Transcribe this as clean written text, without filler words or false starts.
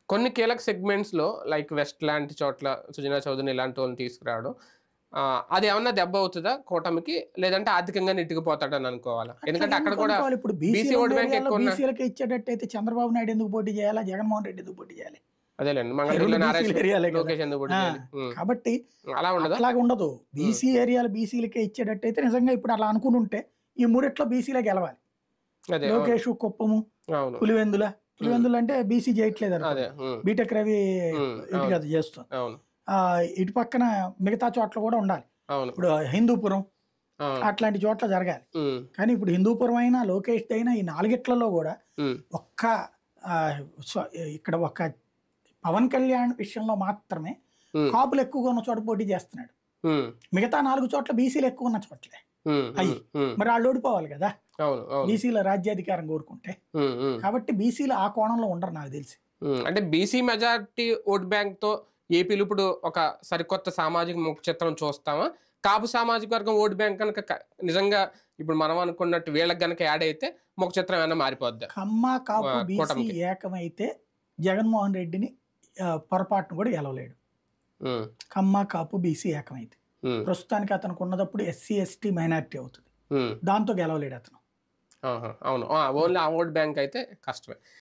కొన్ని కీలక సెగ్మెంట్స్‌లో like west లాంటి చోట్ల సుజనా చౌదరిని ఇలాంటి వాళ్ళని తీసుకురావడం అదేమన్నా దెబ్బ అవుతదా కూటమికి? లేదంటే ఆర్థికంగా నెట్టుకుపోతాడని అనుకోవాలా? అట్లా ఎందుకంటే అక్కడ ఎందుకు కూడా అనుకోవాలి? ఇప్పుడు బీసీ బీసీలు ఓట్ ఉన్న బ్యాంక్ ఏరియాలో ఎక్కువ ఉన్న బీసీలకే ఇచ్చేటట్టయితే చంద్రబాబు నాయుడు ఎందుకు పోటీ చేయాలా? జగన్మోహన్ రెడ్డి ఎందుకు పోటీ చేయాలి? అదేలెండి. అయి 2 మంగళగిరిలో నారా బీసీల ఏరియాలే కదా! లోకేష్ ఎందుకు పోటీ ఆ! చేయాలి? హ్మ్. కాబట్టి అలా ఉండదా? అట్లాగా ఉండదు. హ్మ్. బీసీ ఏరియాలు బీసీలకే ఇచ్చేటట్టయితే నిజంగా ఇప్పుడు అలా అనుకునుంటే ఈ మూడిట్లో బీసీలే గెలవాలి. అదే. అవును. లోకేషు, కుప్పము, అవును. పులివెందుల. హ్మ్. పులివెందుల అంటే బీసీ అదే. చేయట్లేదనుకోండి. హ్మ్. బీటెక్ రవి ఇటు అవును. కాదు చేస్తుంది. అవును. ఇటు పక్కన మిగతా చోట్ల కూడా ఉండాలి. అవును. ఇప్పుడు హిందూపురం అవును. అట్లాంటి చోట్ల జరగాలి. హ్మ్. కానీ ఇప్పుడు హిందూపురం అయినా, లోకేష్‌దైనా ఈ నాలుగిట్లలో కూడా హ్మ్. ఒక్క ఆహ్, స్వ ఇక్కడ ఒక పవన్ కళ్యాణ్ విషయంలో మాత్రమే హ్మ్. కాపులు ఎక్కువగా ఉన్న చోట పోటీ చేస్తున్నాడు. హ్మ్. మిగతా 4 చోట్ల బీసీలు ఎక్కువ ఉన్న చోట్లే హ్మ్. అయ్యి. హ్మ్. హ్మ్. మరి ఆళ్ళు ఓడిపోవాలి కదా! అవును. అవును. బీసీల రాజ్యాధికారం కోరుకుంటే. హ్మ్. హ్మ్. కాబట్టి బీసీలు ఆ కోణంలో ఉండరు నాకు తెలిసి. అంటే బీసీ మెజారిటీ ఓట్ బ్యాంక్‌తో ఏపీలో ఇప్పుడు ఒక సరికొత్త సామాజిక ముఖ చిత్రం చూస్తామా? కాపు సామాజిక వర్గం ఓట్ బ్యాంక్ కనుక నిజంగా ఇప్పుడు మనం అనుకున్నట్టు వీళ్ళకి గనక యాడ్ అయితే ముఖ చిత్రం ఏమైనా మారిపోద్దా? కమ్మ, కాపు, బీసీ కూటమికి. ఏకమైతే జగన్మోహన్ రెడ్డిని పొరపాటున కూడా గెలవలేడు. హ్మ్. కమ్మ, కాపు, బీసీ ఏకమైతే. హ్మ్. ప్రస్తుతానికి అతనికి ఉన్నదప్పుడు ఎస్సీ, ఎస్టీ మైనారిటీ అవుతుంది. హ్మ్. దాంతో గెలవలేడు అతను. ఆహా! అవును. ఓన్లీ ఆ ఓట్ బ్యాంక్ అయితే కష్టమే.